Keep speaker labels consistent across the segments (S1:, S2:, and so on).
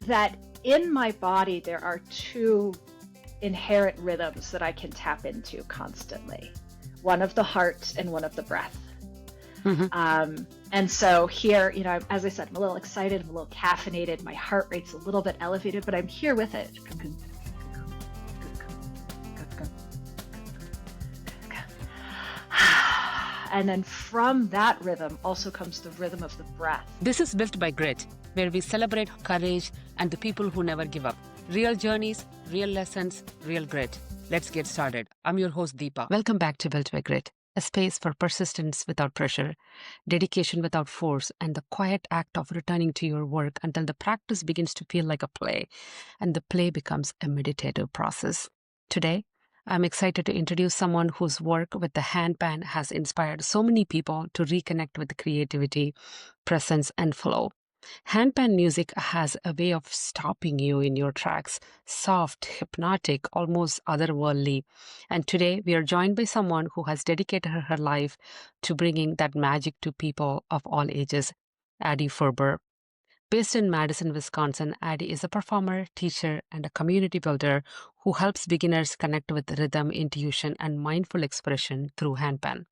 S1: that in my body there are two inherent rhythms that I can tap into constantly. One of the heart and one of the breath. And so here, as I said, I'm a little excited, I'm a little caffeinated, my heart rate's a little bit elevated, but I'm here with it. And then from that rhythm also comes the rhythm of the breath.
S2: This is Built by Grit, where we celebrate courage and the people who never give up. Real journeys, real lessons, real grit. Let's get started. I'm your host, Deepa. Welcome back to Built by Grit, a space for persistence without pressure, dedication without force, and the quiet act of returning to your work until the practice begins to feel like a play, and the play becomes a meditative process. Today, I'm excited to introduce someone whose work with the handpan has inspired so many people to reconnect with creativity, presence, and flow. Handpan music has a way of stopping you in your tracks, soft, hypnotic, almost otherworldly. And today we are joined by someone who has dedicated her life to bringing that magic to people of all ages, Addi Faerber. Based in Madison, Wisconsin, Addi is a performer, teacher, and a community builder who helps beginners connect with rhythm, intuition, and mindful expression through handpan.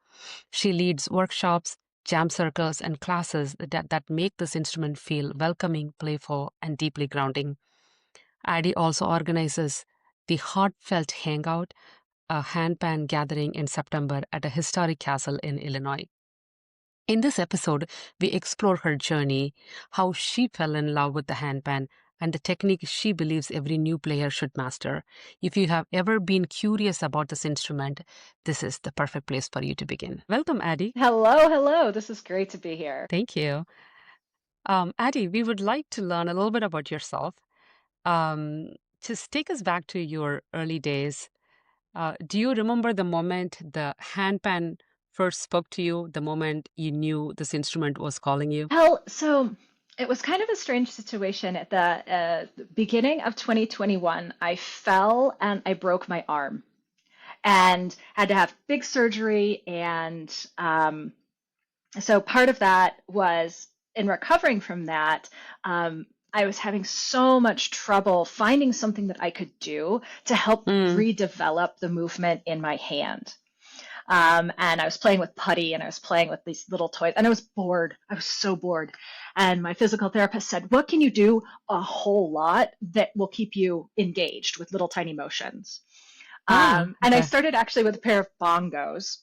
S2: She leads workshops, jam circles, and classes that make this instrument feel welcoming, playful, and deeply grounding. Addi also organizes the Heartfelt Hangout, a handpan gathering in September at a historic castle in Illinois. In this episode, we explore her journey, how she fell in love with the handpan, and the technique she believes every new player should master. If you have ever been curious about this instrument, this is the perfect place for you to begin. Welcome, Addi.
S1: Hello. This is great to be here.
S2: Thank you. Addi, we would like to learn a little bit about yourself. Just take us back to your early days. Do you remember the moment the handpan first spoke to you, the moment you knew this instrument was calling you?
S1: Well, so it was kind of a strange situation. At the beginning of 2021, I fell and I broke my arm and had to have big surgery. And so part of that was in recovering from that. I was having so much trouble finding something that I could do to help redevelop the movement in my hand. And I was playing with putty and I was playing with these little toys and I was bored. I was so bored. And my physical therapist said, what can you do a whole lot that will keep you engaged with little tiny motions? And I started actually with a pair of bongos,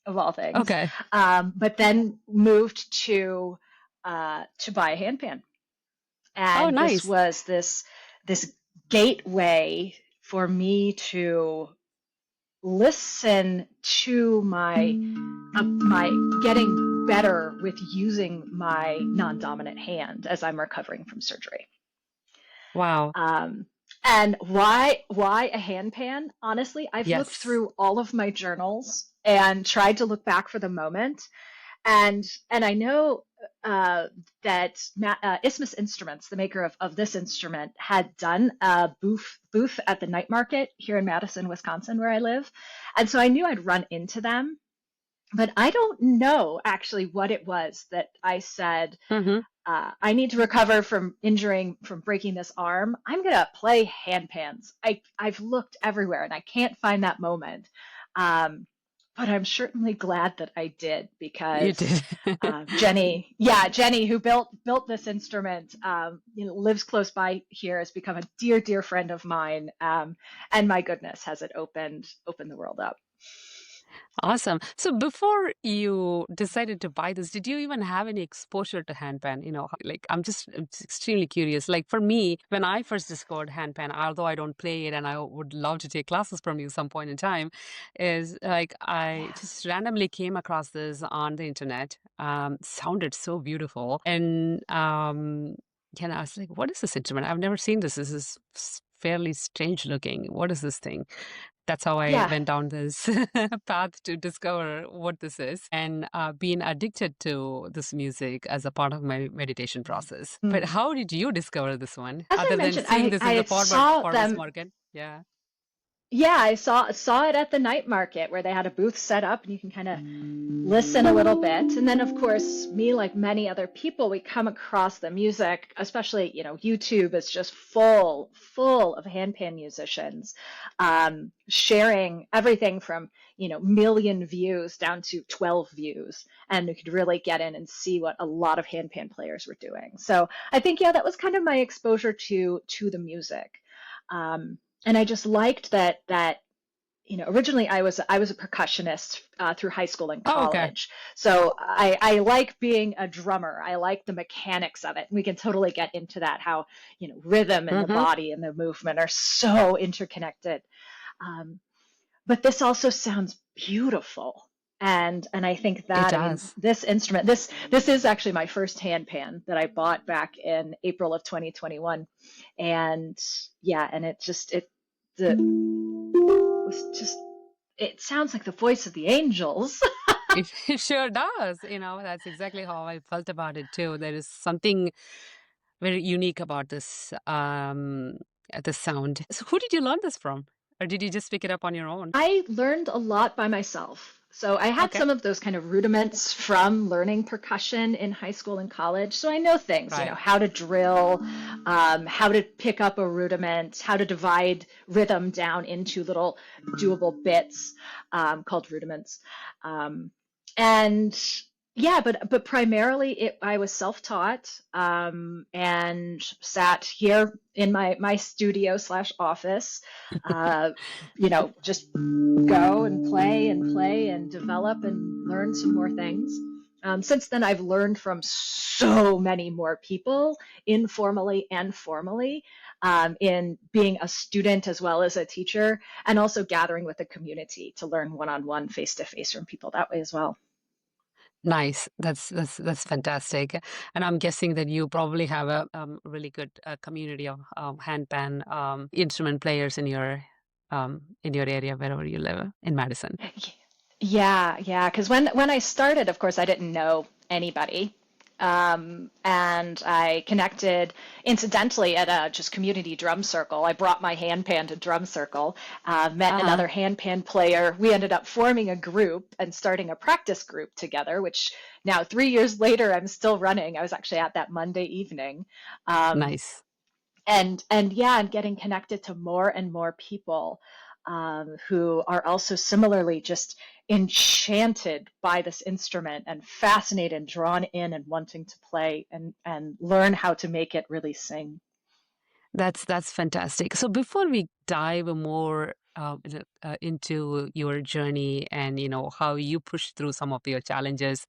S1: of all things.
S2: Okay.
S1: But then moved to buy a handpan. And
S2: nice.
S1: This was this gateway for me to listen to my getting better with using my non-dominant hand as I'm recovering from surgery.
S2: Wow.
S1: And why a handpan? Honestly, I've looked through all of my journals and tried to look back for the moment. And I know that Isthmus Instruments, the maker of this instrument, had done a booth at the night market here in Madison, Wisconsin, where I live. And so I knew I'd run into them. But I don't know actually what it was that I said, I need to recover from breaking this arm. I'm going to play handpans. I've looked everywhere and I can't find that moment. But I'm certainly glad that I did, because
S2: you did.
S1: Jenny, who built this instrument, lives close by here, has become a dear friend of mine, and my goodness, has it opened the world up.
S2: Awesome. So before you decided to buy this, did you even have any exposure to handpan? I'm just extremely curious. Like for me, when I first discovered handpan, although I don't play it and I would love to take classes from you some point in time, is like I just randomly came across this on the internet. Sounded so beautiful. And I was like, what is this instrument? I've never seen this. This is fairly strange looking. What is this thing? That's how I went down this path to discover what this is, and being addicted to this music as a part of my meditation process. But how did you discover this one?
S1: As
S2: other
S1: I mentioned,
S2: than seeing this
S1: I
S2: in the
S1: saw
S2: farmers
S1: them.
S2: market? Yeah.
S1: Yeah, I saw it at the night market where they had a booth set up and you can kind of listen a little bit. And then of course, me like many other people, we come across the music, especially, YouTube is just full of handpan musicians, sharing everything from, million views down to 12 views. And you could really get in and see what a lot of handpan players were doing. So I think, yeah, that was kind of my exposure to the music. And I just liked that originally I was a percussionist through high school and
S2: Oh, okay.
S1: college. So I like being a drummer. I like the mechanics of it. We can totally get into that, how, rhythm and the
S2: Mm-hmm.
S1: body and the movement are so interconnected. Um, but this also sounds beautiful. And I think
S2: It
S1: that, I mean,
S2: does.
S1: this instrument, this is actually my first handpan that I bought back in April of 2021. And yeah, and the was just, it sounds like the voice of the angels.
S2: It sure does. That's exactly how I felt about it too. There is something very unique about this sound. So who did you learn this from? Or did you just pick it up on your own?
S1: I learned a lot by myself. So I had
S2: Okay.
S1: some of those kind of rudiments from learning percussion in high school and college. So I know things,
S2: Right.
S1: how to drill, how to pick up a rudiment, how to divide rhythm down into little doable bits, called rudiments. Um, and yeah, but primarily I was self-taught, and sat here in my studio slash office, uh, just go and play and develop and learn some more things. Since then, I've learned from so many more people, informally and formally, in being a student as well as a teacher, and also gathering with the community to learn one on one, face to face from people that way as well.
S2: Nice. That's fantastic. And I'm guessing that you probably have a really good community of handpan instrument players in your area wherever you live in Madison.
S1: Yeah, yeah. Because when I started, of course, I didn't know anybody, and I connected incidentally at a just community drum circle. I brought my handpan to drum circle, met
S2: Uh-huh.
S1: another handpan player. We ended up forming a group and starting a practice group together, which now 3 years later I'm still running. I was actually at that Monday evening. Um,
S2: Nice.
S1: and yeah, and getting connected to more and more people, who are also similarly just enchanted by this instrument and fascinated and drawn in and wanting to play and learn how to make it really sing.
S2: That's fantastic. So before we dive more into your journey and how you push through some of your challenges,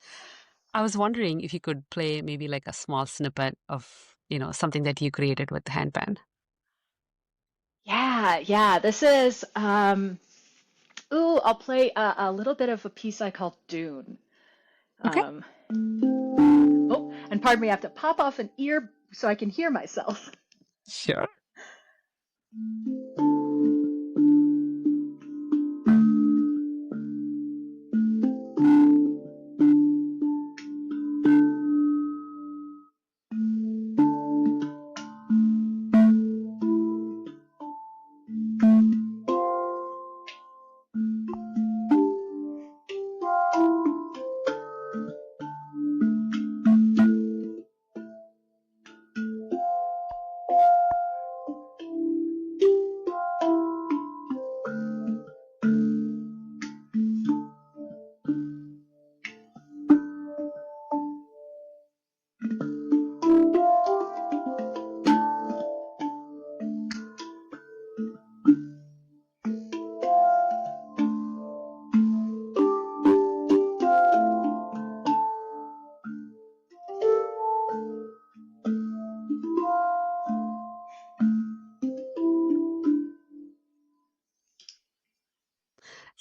S2: I was wondering if you could play maybe like a small snippet of something that you created with the handpan.
S1: Yeah, yeah. This is ooh, I'll play a little bit of a piece I call Dune.
S2: Okay.
S1: Um, oh, and pardon me, I have to pop off an ear so I can hear myself.
S2: Sure.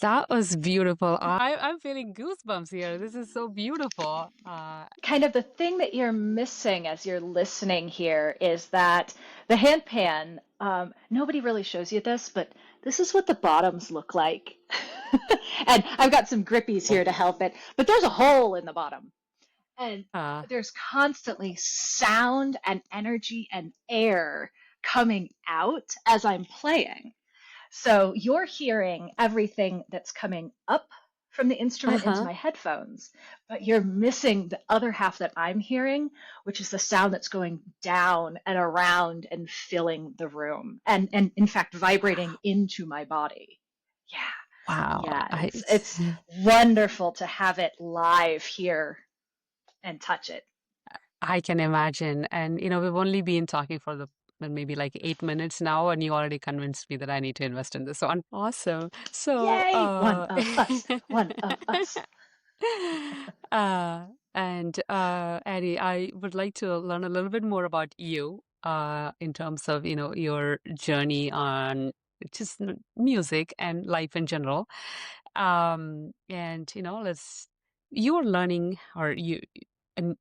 S2: That was beautiful. I'm feeling goosebumps here. This is so beautiful.
S1: Kind of the thing that you're missing as you're listening here is that the handpan, nobody really shows you this, but this is what the bottoms look like. And I've got some grippies here to help it, but there's a hole in the bottom. And
S2: uh,
S1: there's constantly sound and energy and air coming out as I'm playing. So you're hearing everything that's coming up from the instrument into
S2: Uh-huh.
S1: my headphones, but you're missing the other half that I'm hearing, which is the sound that's going down and around and filling the room and in fact vibrating into my body. Yeah.
S2: Wow.
S1: Yeah,
S2: I
S1: it's wonderful to have it live here and touch it.
S2: I can imagine. And, we've only been talking for maybe like 8 minutes now, and you already convinced me that I need to invest in this one. Awesome. So,
S1: Yay, one of us, one of us.
S2: uh, and Addie, I would like to learn a little bit more about you, in terms of, your journey on just music and life in general. And, you're learning or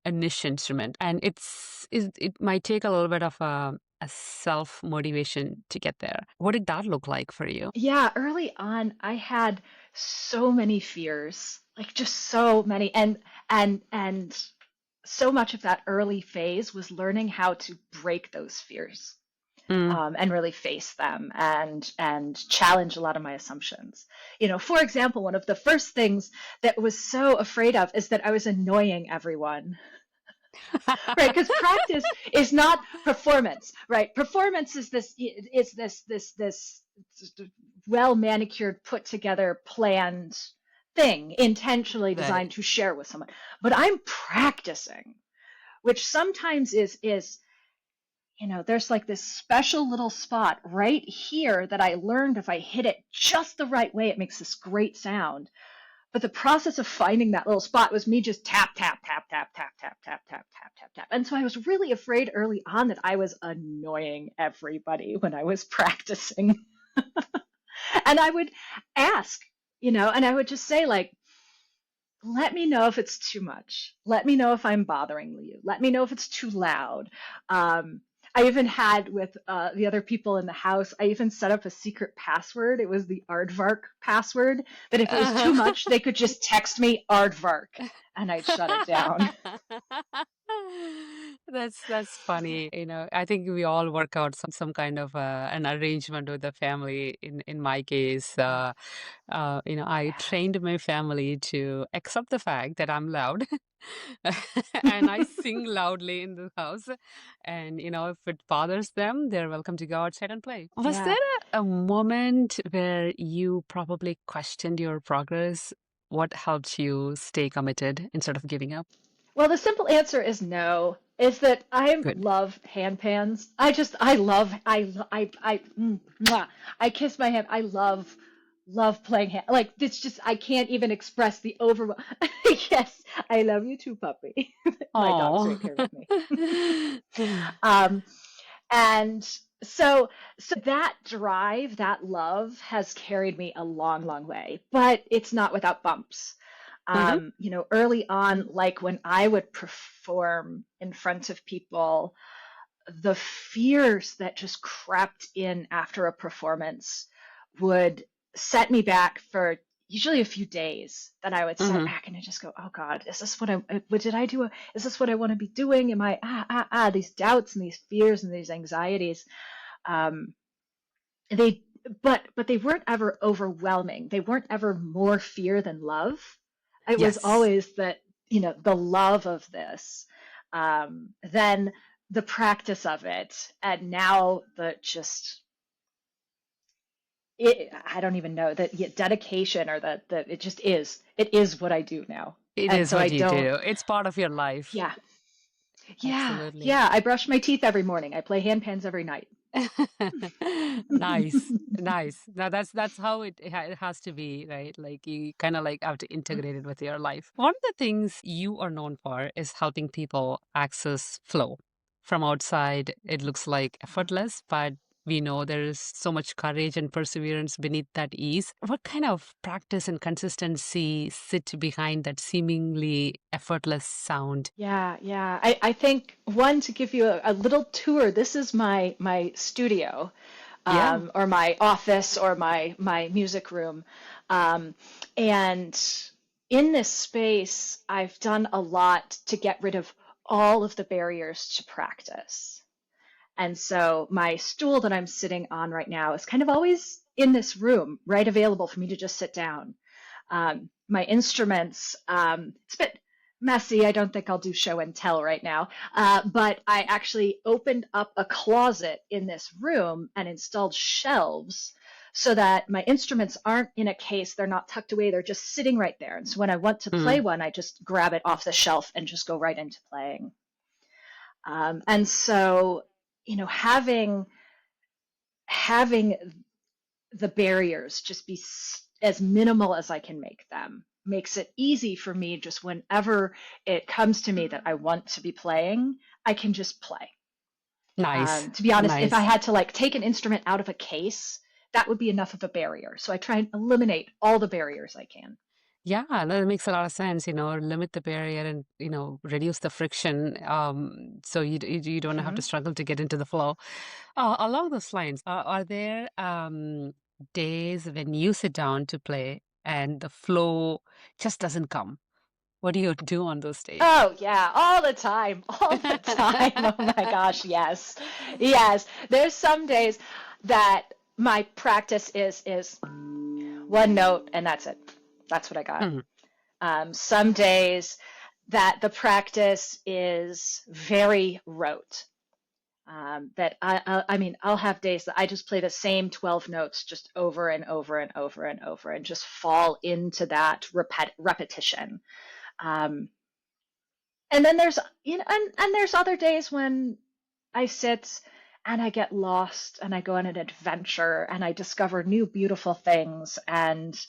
S2: a niche instrument, and it might take a little bit of a self motivation to get there. What did that look like for you?
S1: Yeah, early on I had so many fears, like just so many and so much of that early phase was learning how to break those fears.
S2: Mm.
S1: And really face them and challenge a lot of my assumptions. For example, one of the first things that I was so afraid of is that I was annoying everyone. Right, because practice is not performance, right? Performance is this well manicured, put together, planned thing, intentionally
S2: Right.
S1: designed to share with someone. But I'm practicing, which sometimes is there's like this special little spot right here that I learned if I hit it just the right way, it makes this great sound. But the process of finding that little spot was me just tap, tap, tap, tap, tap, tap, tap, tap, tap, tap, tap. And so I was really afraid early on that I was annoying everybody when I was practicing. And I would ask, and I would just say, like, let me know if it's too much. Let me know if I'm bothering you. Let me know if it's too loud. I even had with the other people in the house, I even set up a secret password. It was the Aardvark password, that if it was too
S2: Uh-huh.
S1: much, they could just text me Aardvark and I'd shut it down.
S2: That's funny. I think we all work out some kind of an arrangement with the family. In my case, I trained my family to accept the fact that I'm loud, and I sing loudly in the house. And if it bothers them, they're welcome to go outside and play. Was
S1: Yeah.
S2: there a moment where you probably questioned your progress? What helped you stay committed instead of giving up?
S1: Well, the simple answer is no. Is that I
S2: Good.
S1: love handpans. I love, mwah. I kiss my hand. I love playing hand. Like, it's just, I can't even express the overwhelm. Yes, I love you too, puppy. My dog's right
S2: Oh.
S1: here with me. Um, and so that drive, that love has carried me a long, long way, but it's not without bumps.
S2: Hmm.
S1: Early on, like when I would perform in front of people, the fears that just crept in after a performance would set me back for usually a few days. That I would set
S2: Hmm.
S1: back and I just go, oh God, is this what did I do? Is this what I want to be doing? Am I, these doubts and these fears and these anxieties. Um, they, but they weren't ever overwhelming. They weren't ever more fear than love. It was
S2: Yes.
S1: always that, the love of this, then the practice of it, and now the just I don't even know that dedication or that it is what I do now.
S2: It
S1: And
S2: is
S1: so I
S2: what you
S1: don't,
S2: do. It's part of your life.
S1: yeah, yeah,
S2: Absolutely.
S1: yeah. I brush my teeth every morning. I play handpans every night.
S2: Nice. Nice. Now that's how it has to be, right? Like you kind of like have to integrate it with your life. One of the things you are known for is helping people access flow. From outside, it looks like effortless, but we know there is so much courage and perseverance beneath that ease. What kind of practice and consistency sit behind that seemingly effortless sound?
S1: Yeah, yeah. I think one to give you a little tour. This is my studio,
S2: Yeah.
S1: or my office, or my music room, um, and in this space, I've done a lot to get rid of all of the barriers to practice. And so my stool that I'm sitting on right now is kind of always in this room, right available for me to just sit down. My instruments, it's a bit messy. I don't think I'll do show and tell right now. But I actually opened up a closet in this room and installed shelves so that my instruments aren't in a case. They're not tucked away. They're just sitting right there. And so when I want to play one, I just grab it off the shelf and just go right into playing. And so, having the barriers just be as minimal as I can make them makes it easy for me. Just whenever it comes to me that I want to be playing, I can just play.
S2: Nice.
S1: To be honest, if I
S2: Nice.
S1: had to take an instrument out of a case, that would be enough of a barrier. So I try and eliminate all the barriers I can.
S2: Yeah, that makes a lot of sense, limit the barrier and, reduce the friction, so you don't have to
S1: Mhm.
S2: struggle to get into the flow. Along those lines, are there days when you sit down to play and the flow just doesn't come? What do you do on those days?
S1: Oh yeah, all the time, all the time. Oh my gosh, yes. Yes. There's some days that my practice is one note and that's it. That's what I got.
S2: Mhm.
S1: Some days that the practice is very rote. That I mean, I'll have days that I just play the same 12 notes just over and over and over and over and just fall into that repetition. Um, and then there's, and there's other days when I sit and I get lost and I go on an adventure and I discover new beautiful things and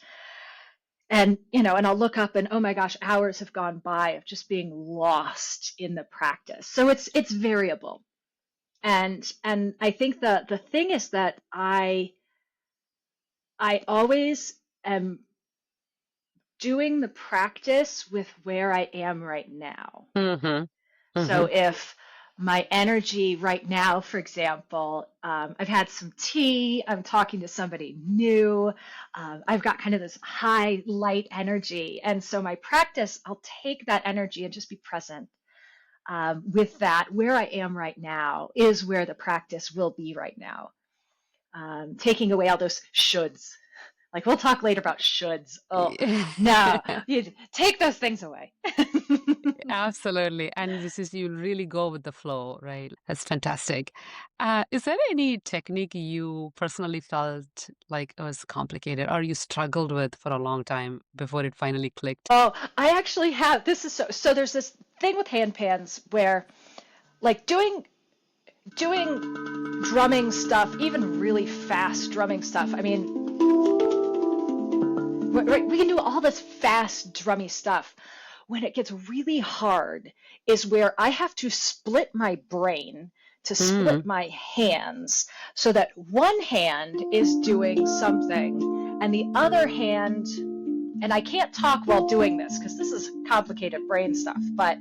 S1: I'll look up and oh my gosh, hours have gone by of just being lost in the practice. So it's variable. And I think the thing is that I always am doing the practice with where I am right now.
S2: Mhm.
S1: So
S2: Mhm.
S1: if my energy right now, for example, I've had some tea, I'm talking to somebody new, I've got kind of this high light energy. And so my practice, I'll take that energy and just be present with that. Where I am right now is where the practice will be right now. Taking away all those shoulds. Like we'll talk later about shoulds. Oh, no, you take those things away.
S2: Absolutely. And this is you really go with the flow, right? That's fantastic. Is there any technique you personally felt like it was complicated or you struggled with for a long time before it finally clicked?
S1: Oh, I actually have. This is so there's this thing with handpans where like doing drumming stuff, even really fast drumming stuff. I mean, we can do all this fast drummy stuff. When it gets really hard is where I have to split my brain to split
S2: Mm.
S1: my hands so that one hand is doing something and the other hand, and I can't talk while doing this because this is complicated brain stuff, but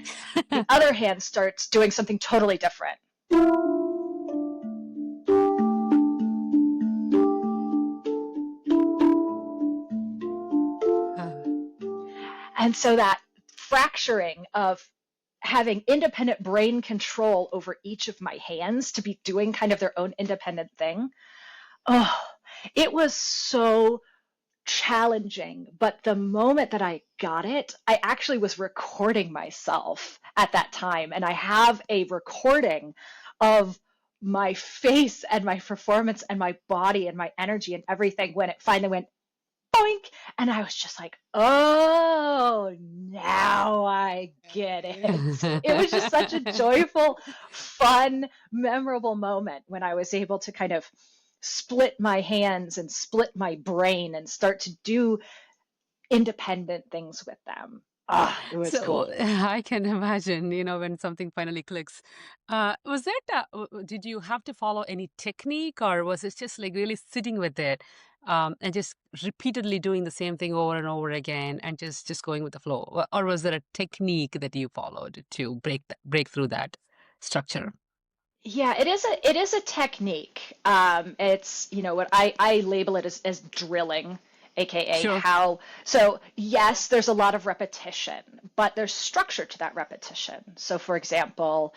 S1: the other hand starts doing something totally different. And so that fracturing of having independent brain control over each of my hands to be doing kind of their own independent thing, oh, it was so challenging. But the moment that I got it, I actually was recording myself at that time. And I have a recording of my face and my performance and my body and my energy and everything when it finally went boink. And I was just like, oh, now I get it. It was just such a joyful, fun, memorable moment when I was able to kind of split my hands and split my brain and start to do independent things with them. Ah, it was
S2: So
S1: cool.
S2: I can imagine, when something finally clicks. Was that, did you have to follow any technique or was it just like really sitting with it and just repeatedly doing the same thing over and over again and just going with the flow? Or was there a technique that you followed to break through that structure?
S1: Yeah, it is a technique. It's what I label it as drilling, aka
S2: Sure.
S1: how. So yes, there's a lot of repetition, but there's structure to that repetition. So for example,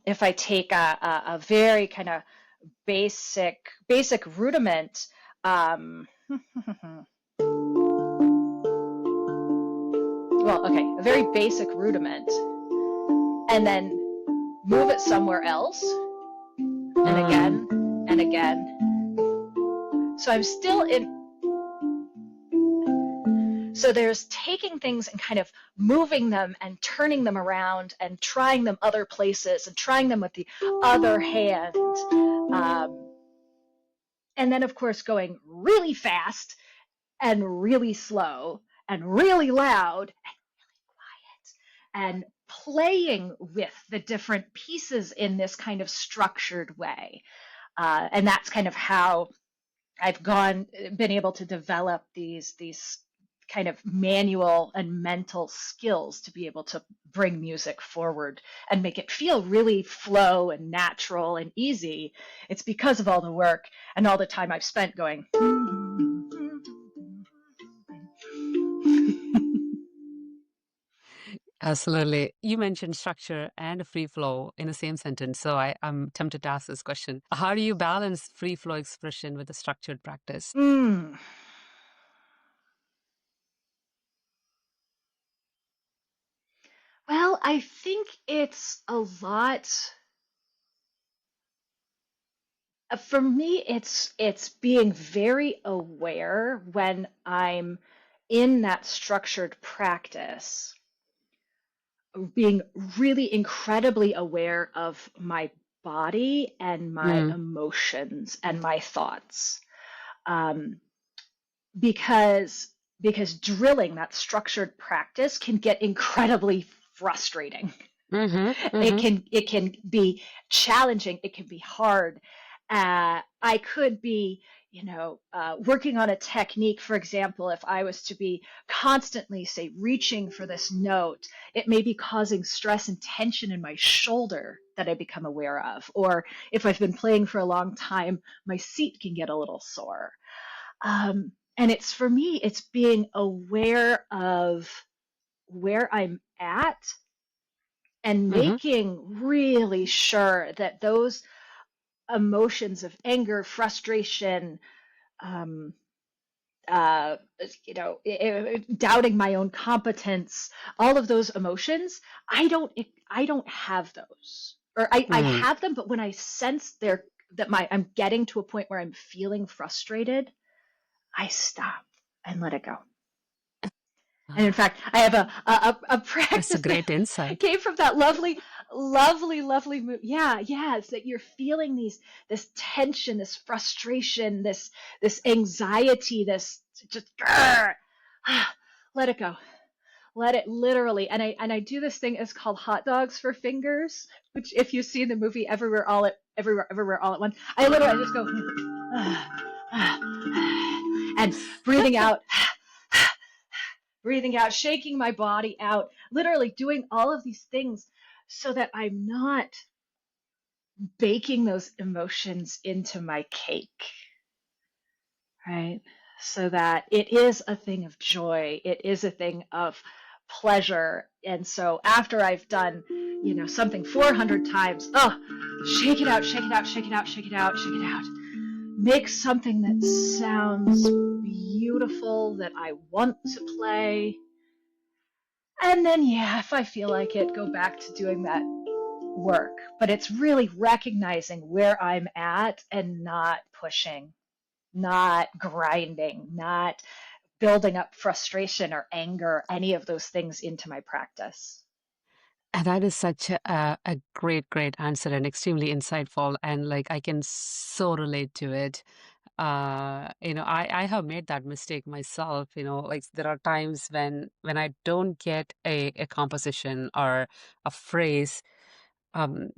S1: if I take a very kind of basic rudiment, Um, well, okay, a very basic rudiment, and then move it somewhere else, and again, and again. So I'm still in. So there's taking things and kind of moving them and turning them around and trying them other places and trying them with the other hand. And then, of course, going really fast and really slow and really loud and playing with the different pieces in this kind of structured way. And that's kind of how I've been able to develop these kind of manual and mental skills to be able to bring music forward and make it feel really flow and natural and easy. It's because of all the work and all the time I've spent going.
S2: Absolutely. You mentioned structure and free flow in the same sentence. So I'm tempted to ask this question. How do you balance free flow expression with a structured practice?
S1: Well, I think it's a lot. For me, it's being very aware when I'm in that structured practice, being really incredibly aware of my body and my
S2: Mm,
S1: emotions and my thoughts, um, because drilling that structured practice can get incredibly frustrating.
S2: mm-hmm.
S1: It can be challenging. It can be hard. I could be, working on a technique. For example, if I was to be constantly, say, reaching for this note, it may be causing stress and tension in my shoulder that I become aware of. Or if I've been playing for a long time, my seat can get a little sore. And it's for me, it's being aware of where I'm at and
S2: Mm-hmm.
S1: making really sure that those emotions of anger, frustration, um, uh, doubting my own competence, all of those emotions, I don't have those, or I
S2: Mm.
S1: have them, but when I sense I'm getting to a point where I'm feeling frustrated, I stop and let it go. And in
S2: Ah,
S1: fact, I have a
S2: that's a
S1: practice that
S2: great insight.
S1: came from that lovely movie. Yeah, yeah. It's that you're feeling this tension, this frustration, this anxiety, this just let it go. Let it literally. And I do this thing. It's called hot dogs for fingers. Which, if you see the movie Everywhere All at Once, I literally just go and breathing out, breathing out, shaking my body out, literally doing all of these things so that I'm not baking those emotions into my cake, right? So that it is a thing of joy, it is a thing of pleasure. And so after I've done, something 400 times, shake it out, shake it out, shake it out, shake it out, shake it out. Make something that sounds beautiful that I want to play. And then, yeah, if I feel like it, go back to doing that work. But it's really recognizing where I'm at and not pushing, not grinding, not building up frustration or anger, any of those things into my practice.
S2: And that is such a great, great answer and extremely insightful. And like I can so relate to it. I have made that mistake myself. Like there are times when I don't get a composition or a phrase. um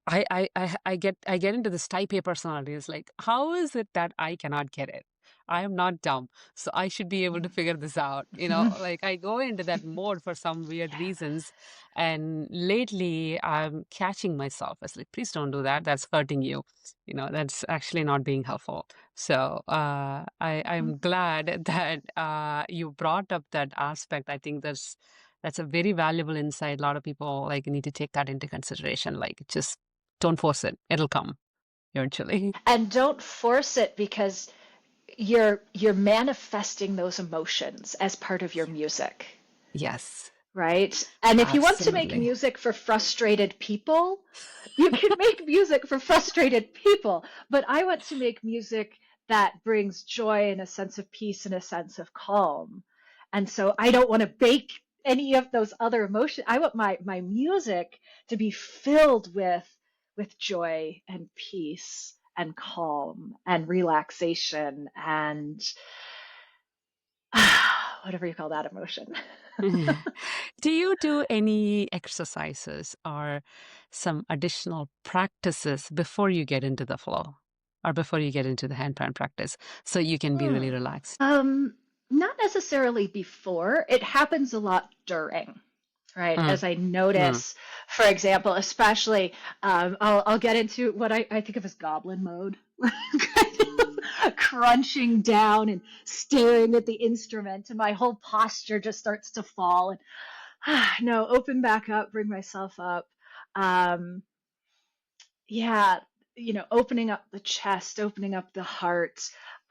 S2: I get into this type A personality. It's like, how is it that I cannot get it? I am not dumb, so I should be able to figure this out. Like I go into that mode for some weird
S1: Yeah.
S2: reasons, and lately I'm catching myself. It's like, please don't do that. That's hurting you. That's actually not being helpful. So I'm glad that you brought up that aspect. I think that's a very valuable insight. A lot of people like need to take that into consideration. Like just don't force it. It'll come eventually.
S1: And don't force it because you're manifesting those emotions as part of your music,
S2: Yes,
S1: right? And if you want to make
S2: absolutely.
S1: music for frustrated people, you can make music for frustrated people. But I want to make music that brings joy and a sense of peace and a sense of calm. And so I don't want to bake any of those other emotions. I want my music to be filled with joy and peace and calm and relaxation and whatever you call that emotion.
S2: Do you do any exercises or some additional practices before you get into the flow or before you get into the handpan practice so you can be really
S1: Hmm.
S2: relaxed?
S1: Not necessarily before. It happens a lot during, right?
S2: Mm,
S1: As I
S2: mm,
S1: notice, for example, especially, I'll get into what I think of as goblin mode, kind of crunching down and staring at the instrument, and my whole posture just starts to fall. And no, open back up, bring myself up. Um, yeah, opening up the chest, opening up the heart,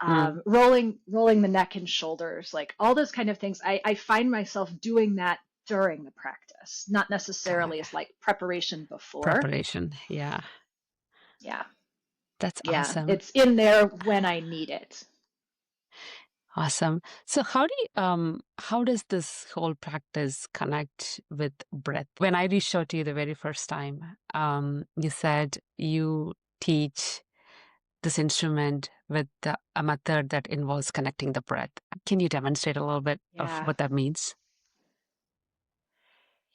S2: mm.
S1: rolling the neck and shoulders, like all those kind of things. I find myself doing that during the practice, not
S2: Got
S1: necessarily
S2: it.
S1: as like preparation before.
S2: Preparation. Yeah,
S1: Yeah,
S2: that's
S1: yeah,
S2: awesome.
S1: it's in there when I need it.
S2: Awesome. So how does this whole practice connect with breath? When I reached out to you the very first time, you said you teach this instrument with a method that involves connecting the breath. Can you demonstrate a little bit of
S1: Yeah,
S2: what that means?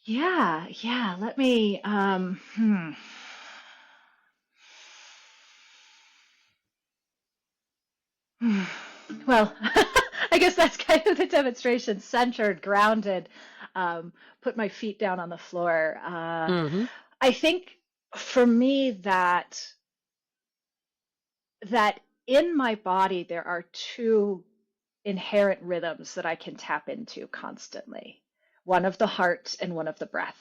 S1: yeah. Let me. Well, I guess that's kind of the demonstration, centered, grounded, put my feet down on the floor.
S2: Mm-hmm.
S1: I think for me that in my body there are two inherent rhythms that I can tap into constantly. One of the heart and one of the breath.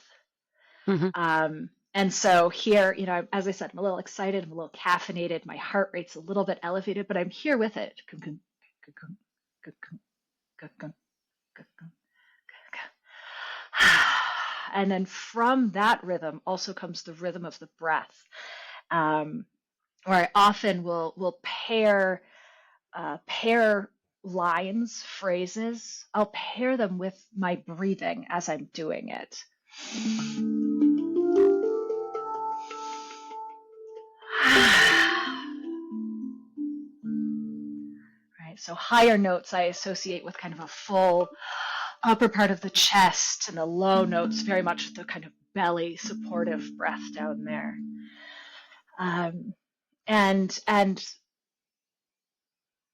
S2: Mm-hmm.
S1: And so here, as I said, I'm a little excited, I'm a little caffeinated, my heart rate's a little bit elevated, but I'm here with it. And then from that rhythm also comes the rhythm of the breath, um, where I often will pair lines, phrases. I'll pair them with my breathing as I'm doing it. Right. So higher notes I associate with kind of a full upper part of the chest, and the low notes very much the kind of belly supportive breath down there. Um, and and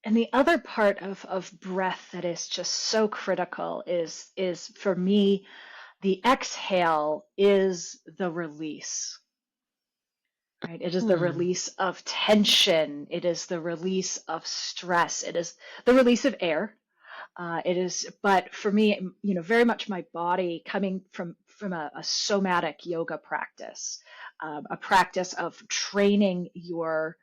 S1: the other part of breath that is just so critical is for me, the exhale is the release, right? It is the
S2: Mm.
S1: release of tension. It is the release of stress. It is the release of air. It is, but for me, very much my body coming from a somatic yoga practice, a practice of training your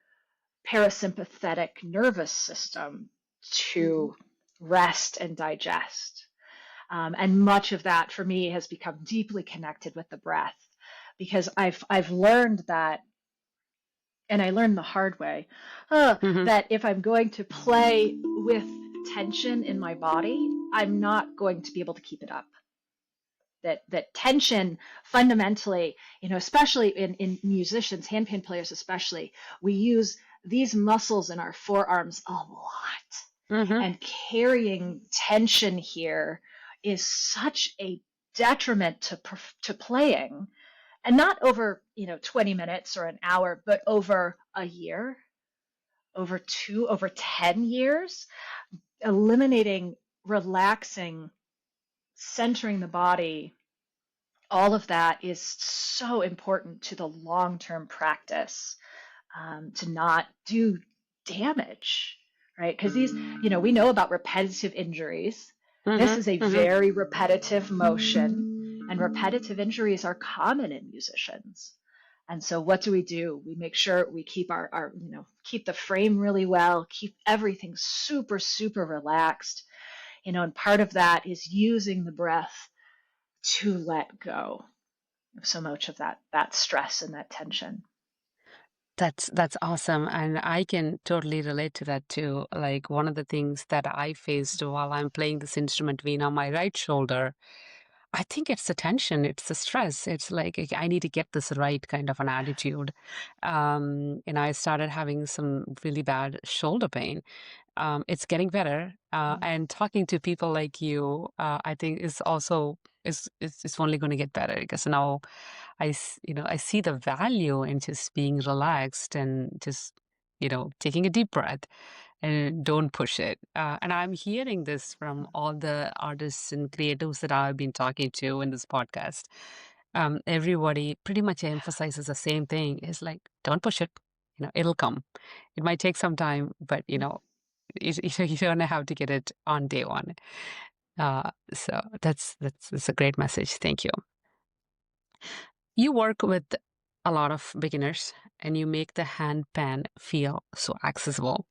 S1: parasympathetic nervous system
S2: Mm-hmm.
S1: to rest and digest. And much of that for me has become deeply connected with the breath because I've learned that, and I learned the hard way,
S2: Mm-hmm.
S1: that if I'm going to play with tension in my body, I'm not going to be able to keep it up. That tension fundamentally, especially in musicians, handpan players especially, we use these muscles in our forearms a lot.
S2: Mm-hmm.
S1: And carrying tension here is such a detriment to playing, and not over 20 minutes or an hour, but over a year, over 10 years, eliminating, relaxing, centering the body. All of that is so important to the long-term practice, to not do damage, right? Because we know about repetitive injuries. This is a
S2: Mm-hmm. Mm-hmm.
S1: very repetitive motion, and repetitive injuries are common in musicians. And so what do? We make sure we keep our keep the frame really well, keep everything super, super relaxed, and part of that is using the breath to let go of so much of that stress and that tension.
S2: That's awesome. And I can totally relate to that too. Like one of the things that I faced while I'm playing this instrument Veena on my right shoulder, I think it's the tension, it's the stress. It's like I need to get this right kind of an attitude. And I started having some really bad shoulder pain. It's getting better. And talking to people like you, I think is also is only going to get better because now I see the value in just being relaxed and just, taking a deep breath and don't push it. And I'm hearing this from all the artists and creatives that I've been talking to in this podcast. Everybody pretty much emphasizes the same thing. It's like, don't push it. It'll come. It might take some time, but you don't have to get it on day one. So that's a great message. Thank you. You work with a lot of beginners and you make the handpan feel so accessible.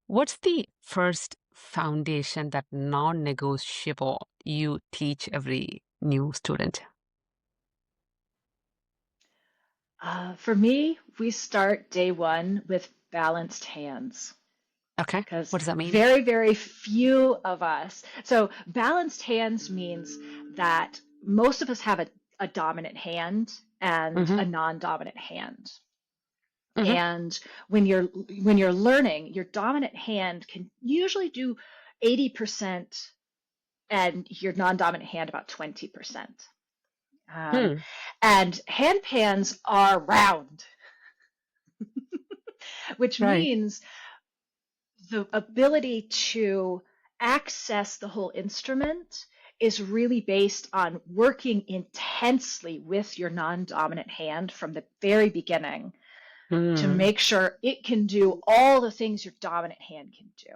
S2: What's the first foundation that non-negotiable you teach every new student?
S1: For me, we start day one with balanced hands
S2: Okay.
S1: because
S2: What does that mean?
S1: very, very few of us. So, balanced hands means that most of us have a dominant hand and
S2: Mm-hmm.
S1: a non-dominant hand.
S2: Mm-hmm.
S1: And when you're learning, your dominant hand can usually do 80% and your non-dominant hand about 20%. Um,
S2: Hmm.
S1: and handpans are round, which
S2: Right.
S1: means the ability to access the whole instrument is really based on working intensely with your non-dominant hand from the very beginning to
S2: Hmm.
S1: make sure it can do all the things your dominant hand can do.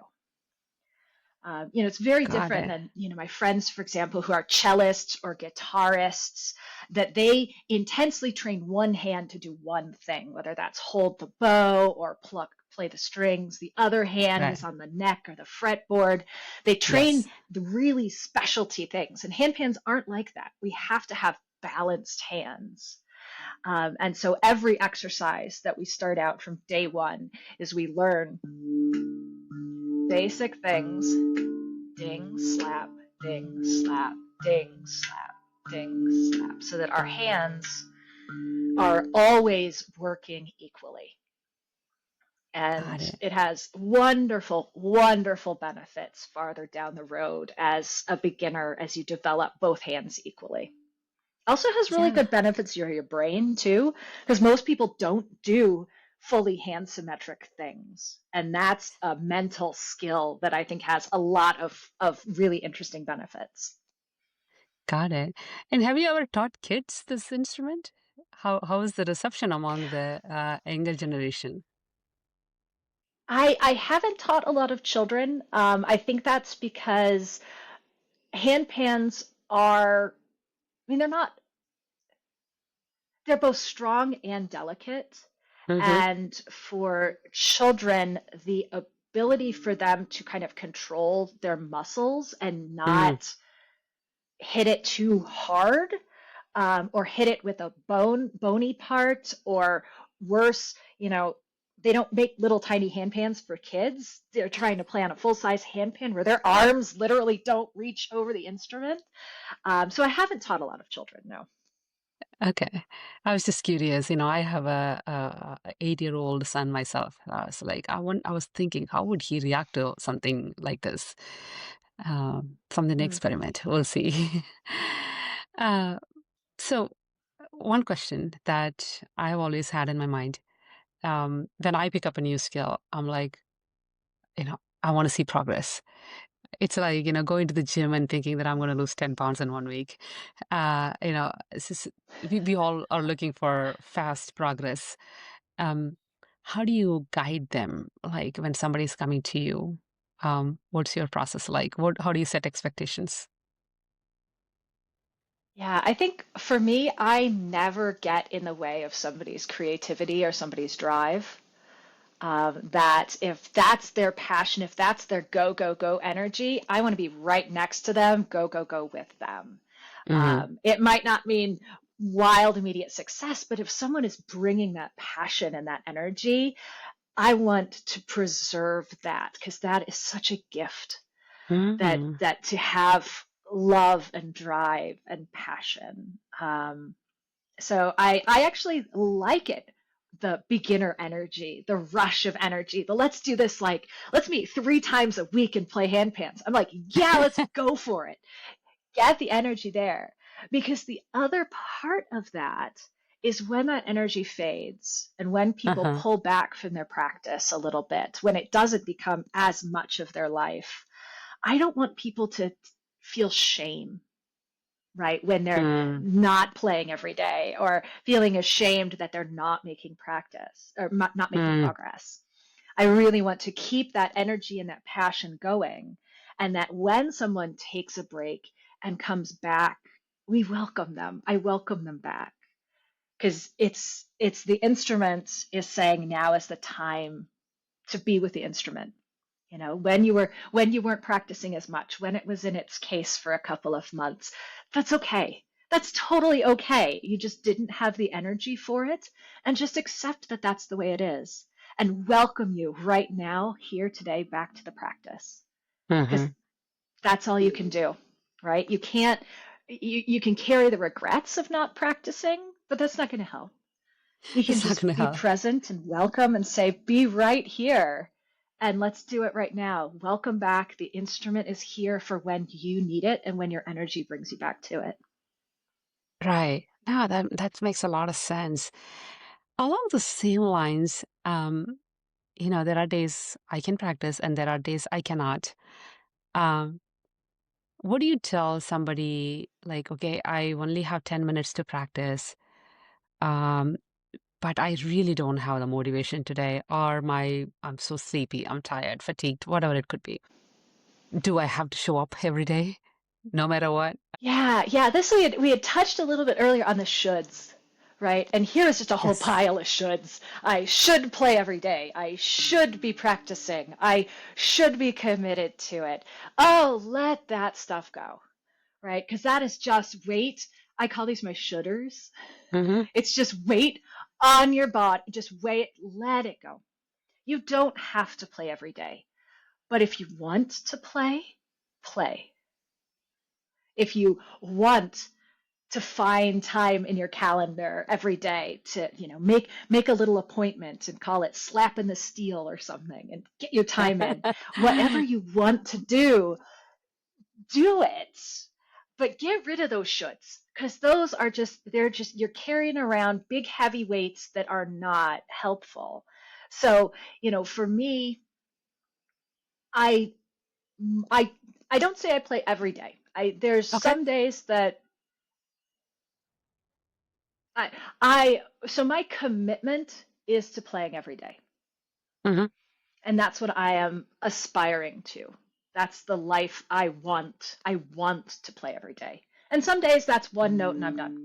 S1: It's very
S2: Got
S1: different
S2: it.
S1: than, my friends, for example, who are cellists or guitarists, that they intensely train one hand to do one thing, whether that's hold the bow or play the strings. The other hand
S2: Right.
S1: is on the neck or the fretboard. They
S2: Yes.
S1: train the really specialty things, and handpans aren't like that. We have to have balanced hands. And so every exercise that we start out from day one is we learn basic things: ding, slap, ding, slap, ding, slap, ding, slap, so that our hands are always working equally.
S2: Got
S1: And
S2: it.
S1: it has wonderful, wonderful benefits farther down the road as a beginner as you develop both hands equally. Also has really
S2: Yeah.
S1: good benefits for your brain too, because most people don't do fully hand symmetric things. And that's a mental skill that I think has a lot of really interesting benefits.
S2: Got it. And have you ever taught kids this instrument? How is the reception among the younger generation?
S1: I haven't taught a lot of children. I think that's because handpans are, I mean, they're both strong and delicate.
S2: Mm-hmm.
S1: And for children, the ability for them to kind of control their muscles and
S2: Mm.
S1: not hit it too hard, or hit it with a bony part, or worse, they don't make little tiny handpans for kids. They're trying to play on a full size handpan where their arms literally don't reach over the instrument. So I haven't taught a lot of children, no.
S2: Okay. I was just curious. I have a 8-year-old son myself. I was like, I was thinking, how would he react to something like this? From the
S1: Mm.
S2: experiment. We'll see. uh, so, one question that I've always had in my mind, when I pick up a new skill, I'm like, I want to see progress. It's like, going to the gym and thinking that I'm going to lose 10 pounds in 1 week. It's just, we all are looking for fast progress. Um, how do you guide them? Like when somebody's coming to you, what's your process like? How do you set expectations?
S1: Yeah, I think for me, I never get in the way of somebody's creativity or somebody's drive. That if that's their passion, if that's their go, go, go energy, I want to be right next to them, go, go, go with them.
S2: Mm-hmm.
S1: It might not mean wild immediate success, but if someone is bringing that passion and that energy, I want to preserve that because that is such a gift
S2: Mm-hmm.
S1: that to have love and drive and passion. So I actually like it. The beginner energy, the rush of energy, the let's do this, like, let's meet 3 times a week and play handpans. I'm like, yeah, let's go for it. Get the energy there. Because the other part of that is when that energy fades and when people
S2: Uh-huh.
S1: pull back from their practice a little bit, when it doesn't become as much of their life, I don't want people to feel shame, right? When they're
S2: Mm.
S1: not playing every day or feeling ashamed that they're not making practice or not making
S2: Mm.
S1: progress. I really want to keep that energy and that passion going. And that when someone takes a break and comes back, we welcome them. I welcome them back because it's the instrument is saying now is the time to be with the instrument. You know, when you weren't practicing as much, when it was in its case for a couple of months, that's okay. That's totally okay. You just didn't have the energy for it, and just accept that that's the way it is and welcome you right now here today back to the practice because
S2: Mm-hmm.
S1: that's all you can do, right? You can't you can carry the regrets of not practicing, but that's not going to help. You can
S2: It's not
S1: just
S2: gonna
S1: be
S2: help.
S1: present and welcome and say, be right here. And let's do it right now. Welcome back. The instrument is here for when you need it and when your energy brings you back to it.
S2: Right. No, that makes a lot of sense. Along the same lines, there are days I can practice and there are days I cannot. Um, what do you tell somebody like, okay, I only have 10 minutes to practice, um, but I really don't have the motivation today, or I'm so sleepy, I'm tired, fatigued, whatever it could be. Do I have to show up every day, no matter what?
S1: Yeah, yeah. This we had touched a little bit earlier on the shoulds, right? And here's just a whole
S2: Yes.
S1: pile of shoulds. I should play every day. I should be practicing. I should be committed to it. Oh, let that stuff go, right? Because that is just weight. I call these my shoulders.
S2: Mm-hmm.
S1: It's just weight on your body. Just wait, let it go. You don't have to play every day. But if you want to play, play. If you want to find time in your calendar every day to, make a little appointment and call it slap in the steel or something and get your time in. Whatever you want to do it. But get rid of those shoulds because those are you're carrying around big heavy weights that are not helpful. So, for me, I I I don't say I play every day. There's
S2: Okay.
S1: some days that I I so my commitment is to playing every day.
S2: Mm-hmm.
S1: And that's what I am aspiring to. That's the life I want. I want to play every day. And some days that's one note and I'm done.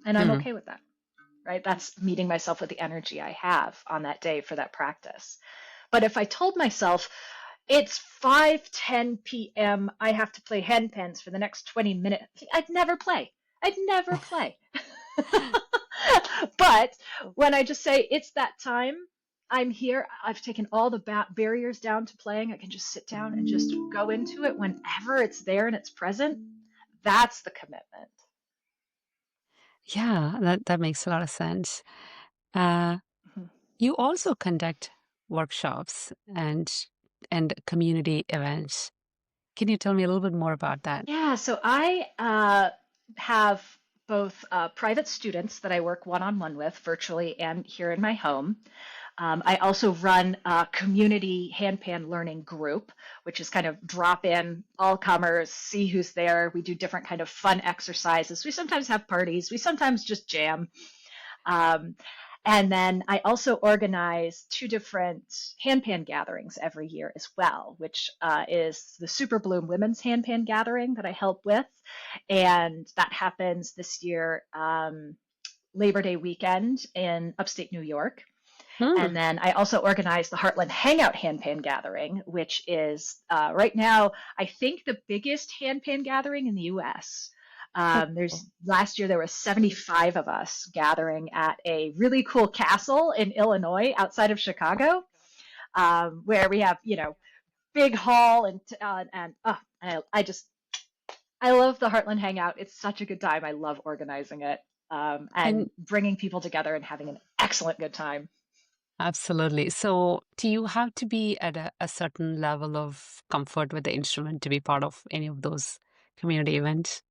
S1: And I'm
S2: Mm-hmm.
S1: okay with that, right? That's meeting myself with the energy I have on that day for that practice. But if I told myself it's 5:10 p.m., I have to play handpans for the next 20 minutes, I'd never play. I'd never play. But when I just say it's that time, I'm here, I've taken all the barriers down to playing, I can just sit down and just go into it whenever it's there and it's present. That's the commitment.
S2: Yeah, that makes a lot of sense. Uh,
S1: Mhm.
S2: you also conduct workshops and community events. Can you tell me a little bit more about that?
S1: Yeah, so I have both private students that I work one-on-one with virtually and here in my home. I also run a community handpan learning group, which is kind of drop in all comers, see who's there. We do different kind of fun exercises. We sometimes have parties. We sometimes just jam. Um, And then I also organize two different handpan gatherings every year as well, which is the Super Bloom Women's Handpan Gathering that I help with. And that happens this year, Labor Day weekend in upstate New York.
S2: Hmm.
S1: And then I also organize the Heartland Hangout Handpan Gathering, which is right now, I think, the biggest handpan gathering in the US.
S2: Oh,
S1: There's last year there was 75 of us gathering at a really cool castle in Illinois outside of Chicago, where we have big hall I love the Heartland Hangout. It's such a good time. I love organizing it and
S2: and
S1: bringing people together and having an excellent good time.
S2: absolutely. So, do you have to be at a certain level of comfort with the instrument to be part of any of those community events?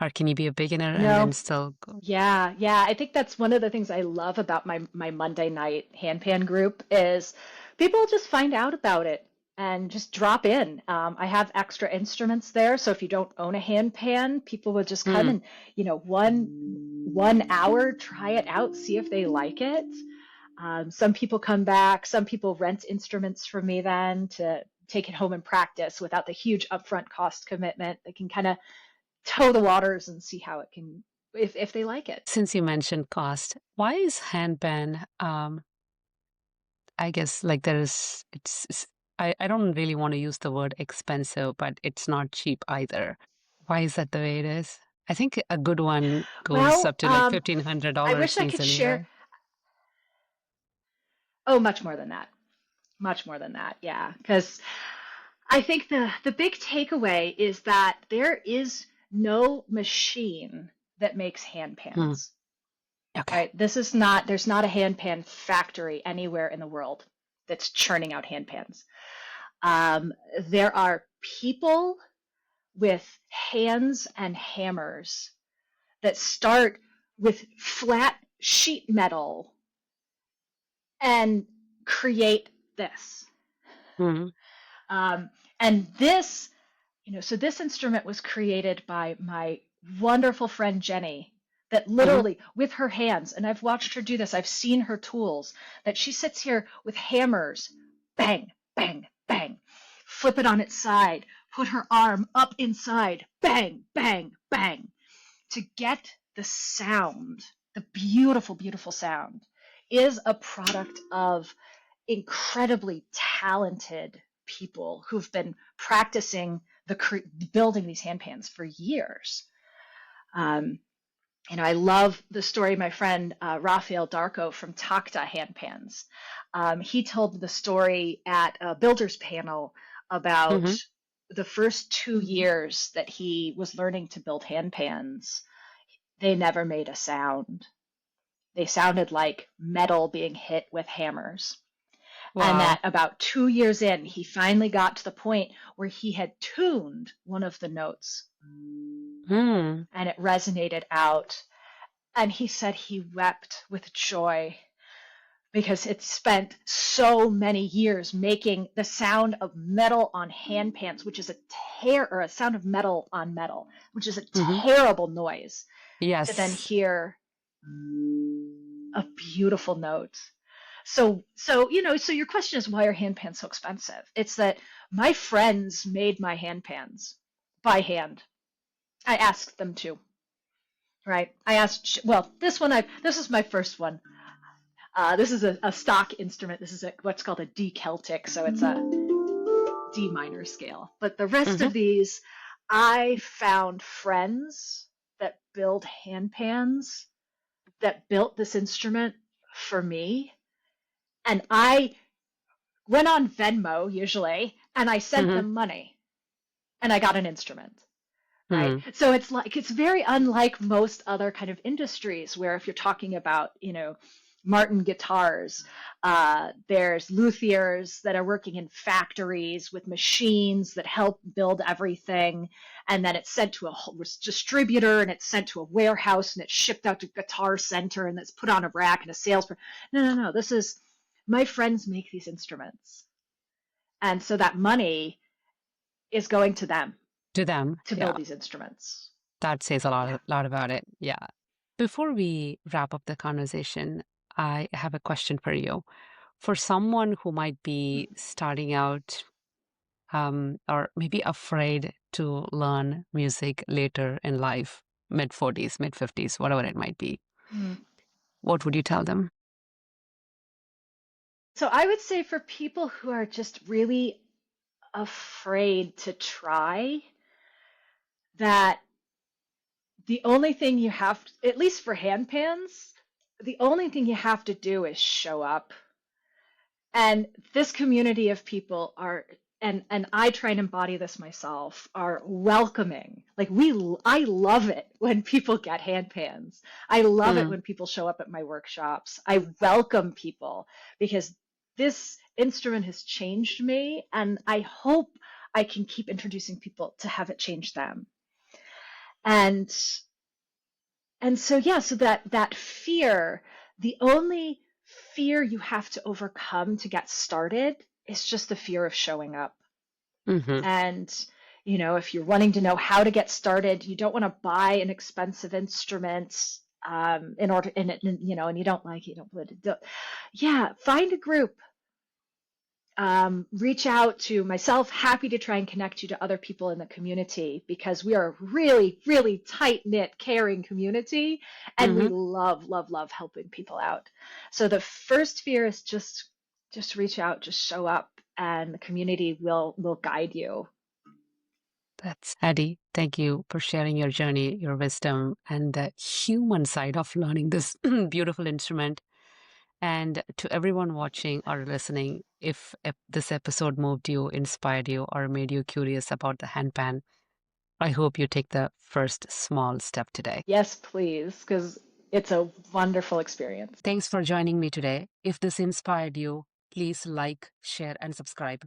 S2: Or can you be a beginner and then
S1: No,
S2: still go?
S1: yeah, yeah. I think that's one of the things I love about my Monday night handpan group is people just find out about it and just drop in. I have extra instruments there, so if you don't own a handpan, people would just come
S2: Hmm.
S1: and one hour try it out, see if they like it. Some people come back, some people rent instruments from me then to take it home and practice without the huge upfront cost commitment. They can kind of toe the waters and see how it can if they like it.
S2: Since you mentioned cost, why is handpan, I guess like I don't really want to use the word expensive, but it's not cheap either. Why is that the way it is? I think a good one goes
S1: Well,
S2: up to like
S1: I
S2: $1,500
S1: wish I could
S2: easily,
S1: share.
S2: right?
S1: Oh, much more than that. Much more than that. Yeah, because I think the big takeaway is that there is no machine that makes
S2: Hmm.
S1: handpans.
S2: Okay.
S1: Right? There's not a handpan factory anywhere in the world that's churning out handpans. There are people with hands and hammers that start with flat sheet metal and create this.
S2: Hmm.
S1: Um, and this, so this instrument was created by my wonderful friend Jenny, that
S2: Hmm.
S1: literally with her hands, and I've watched her do this, I've seen her tools, that she sits here with hammers, bang, bang, bang, flip it on its side, put her arm up inside, bang, bang, bang, to get the sound, the beautiful, beautiful sound, is a product of incredibly talented people who've been practicing building these handpans for years. Um, I love the story of my friend Rafael Darko from Takta Handpans. He told the story at a builders panel about
S2: Hmm.
S1: the first 2 years that he was learning to build handpans. They never made a sound. They sounded like metal being hit with hammers. And
S2: Wow.
S1: that about 2 years in, he finally got to the point where he had tuned one of the notes
S2: Hmm.
S1: and it resonated out. And he said he wept with joy because it spent so many years making the sound of metal on handpans, which is a sound of metal on metal, which is a
S2: Hmm.
S1: terrible noise, to then
S2: Yes.
S1: hear a beautiful note. So your question is, why are handpans so expensive? It's that my friends made my handpans by hand. I asked them to, right? This is my first one. This is a stock instrument. This is what's called a D Celtic, so it's a D minor scale. But the rest
S2: Hmm.
S1: of these, I found friends that build handpans that built this instrument for me, and I went on Venmo usually, and I sent
S2: Hmm.
S1: them money, and I got an instrument. Right.
S2: Hmm.
S1: So it's very unlike most other kind of industries where if you're talking about, Martin guitars, there's luthiers that are working in factories with machines that help build everything. And then it's sent to a distributor and it's sent to a warehouse and it's shipped out to Guitar Center and it's put on a rack and a salesperson. No, no, no. My friends make these instruments. And so that money is going to them
S2: To them.
S1: to
S2: Yeah.
S1: build these instruments.
S2: That says a
S1: Yeah.
S2: lot about it. Yeah. Before we wrap up the conversation, I have a question for you. For someone who might be starting out or maybe afraid to learn music later in life, mid 40s, mid 50s, whatever it might be,
S1: Mm.
S2: what would you tell them?
S1: So I would say for people who are just really afraid to try, that the only thing you have, at least for handpans, the only thing you have to do is show up. And this community of people are, and I try and embody this myself, are welcoming. Like I love it when people get handpans. I love it
S2: Mm,
S1: when people show up at my workshops. I welcome people because this instrument has changed me, and I hope I can keep introducing people to have it change them. And so yeah, so that fear, the only fear you have to overcome to get started is just the fear of showing up.
S2: hmm
S1: And if you're wanting to know how to get started, you don't want to buy an expensive instrument in order, and you don't like it, you don't want to do. Yeah, find a group, reach out to myself. Happy to try and connect you to other people in the community because we are a really, really tight knit, caring community, and we
S2: hmm
S1: love, love, love helping people out. So the first fear is just reach out, just show up, and the community will guide you.
S2: That's Addi. Thank you for sharing your journey, your wisdom, and the human side of learning this beautiful instrument. And to everyone watching or listening, if this episode moved you, inspired you, or made you curious about the handpan, I hope you take the first small step today.
S1: Yes, please, because it's a wonderful experience.
S2: Thanks for joining me today. If this inspired you, please like, share, and subscribe.